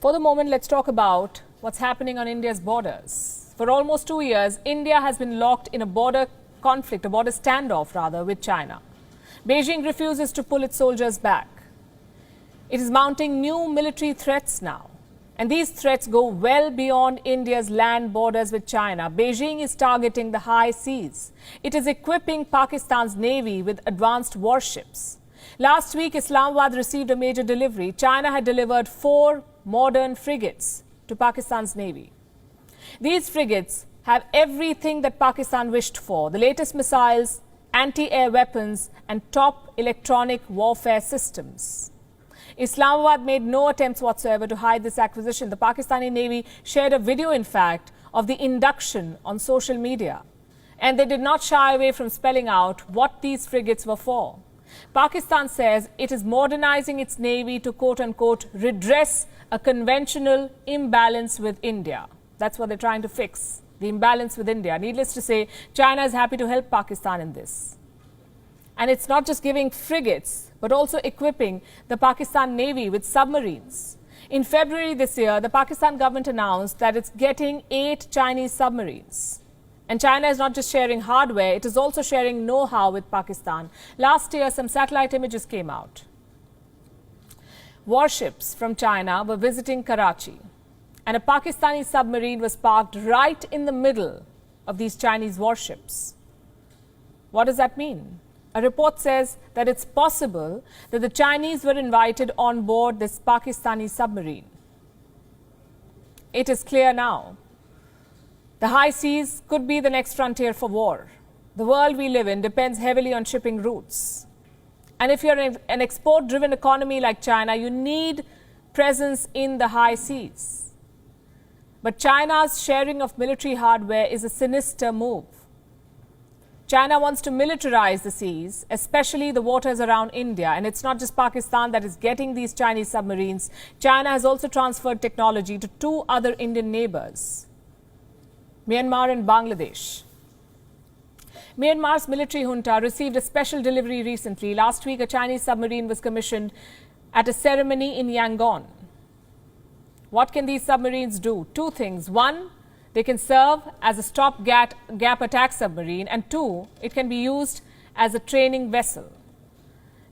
For the moment, let's talk about what's happening on India's borders. For almost 2 years, India has been locked in a border conflict, a border standoff rather, with China. Beijing refuses to pull its soldiers back. It is mounting new military threats now. And these threats go well beyond India's land borders with China. Beijing is targeting the high seas. It is equipping Pakistan's navy with advanced warships. Last week, Islamabad received a major delivery. China had delivered 4 modern frigates to Pakistan's navy. These frigates have everything that Pakistan wished for: the latest missiles, anti-air weapons, and top electronic warfare systems. Islamabad made no attempts whatsoever to hide this acquisition. The Pakistani Navy shared a video, in fact, of the induction on social media. And they did not shy away from spelling out what these frigates were for. Pakistan says it is modernizing its navy to, quote-unquote, redress a conventional imbalance with India. That's what they're trying to fix, the imbalance with India. Needless to say, China is happy to help Pakistan in this. And it's not just giving frigates, but also equipping the Pakistan Navy with submarines. In February this year, the Pakistan government announced that it's getting 8 Chinese submarines. And China is not just sharing hardware, it is also sharing know-how with Pakistan. Last year, some satellite images came out. Warships from China were visiting Karachi, and a Pakistani submarine was parked right in the middle of these Chinese warships. What does that mean? A report says that it's possible that the Chinese were invited on board this Pakistani submarine. It is clear now. The high seas could be the next frontier for war. The world we live in depends heavily on shipping routes. And if you're an export-driven economy like China, you need presence in the high seas. But China's sharing of military hardware is a sinister move. China wants to militarize the seas, especially the waters around India. And it's not just Pakistan that is getting these Chinese submarines. China has also transferred technology to 2 other Indian neighbors, Myanmar and Bangladesh. Myanmar's military junta received a special delivery recently. Last week, a Chinese submarine was commissioned at a ceremony in Yangon. What can these submarines do? 2 things. 1, they can serve as a stopgap attack submarine, and 2, it can be used as a training vessel.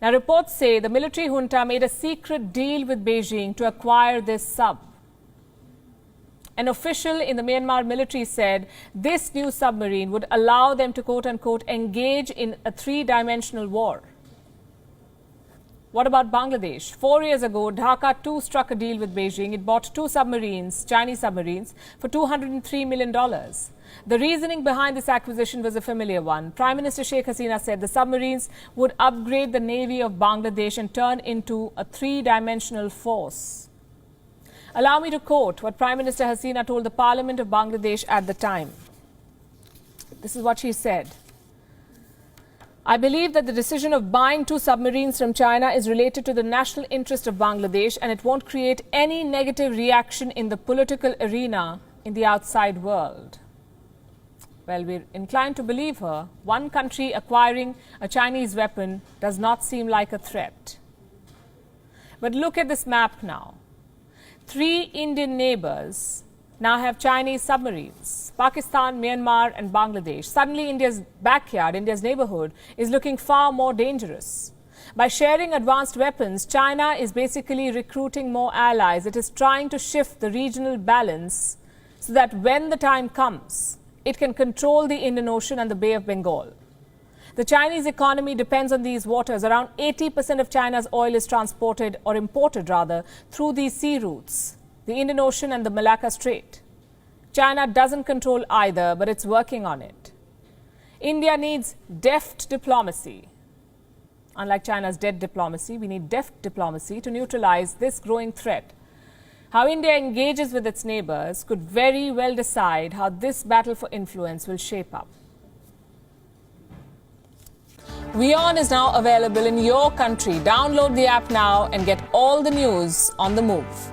Now, reports say the military junta made a secret deal with Beijing to acquire this sub. An official in the Myanmar military said this new submarine would allow them to, quote-unquote, engage in a 3-dimensional war. What about Bangladesh? 4 years ago, Dhaka too struck a deal with Beijing. It bought 2 submarines, Chinese submarines, for $203 million. The reasoning behind this acquisition was a familiar one. Prime Minister Sheikh Hasina said the submarines would upgrade the navy of Bangladesh and turn into a 3-dimensional force. Allow me to quote what Prime Minister Hasina told the Parliament of Bangladesh at the time. This is what she said. I believe that the decision of buying 2 submarines from China is related to the national interest of Bangladesh, and it won't create any negative reaction in the political arena in the outside world. Well, we're inclined to believe her. One country acquiring a Chinese weapon does not seem like a threat. But look at this map now. 3 Indian neighbors now have Chinese submarines: Pakistan, Myanmar, and Bangladesh. Suddenly, India's backyard, India's neighborhood, is looking far more dangerous. By sharing advanced weapons, China is basically recruiting more allies. It is trying to shift the regional balance so that when the time comes, it can control the Indian Ocean and the Bay of Bengal. The Chinese economy depends on these waters. Around 80% of China's oil is transported, or imported rather, through these sea routes, the Indian Ocean and the Malacca Strait. China doesn't control either, but it's working on it. India needs deft diplomacy. Unlike China's dead diplomacy, we need deft diplomacy to neutralize this growing threat. How India engages with its neighbors could very well decide how this battle for influence will shape up. WION is now available in your country. Download the app now and get all the news on the move.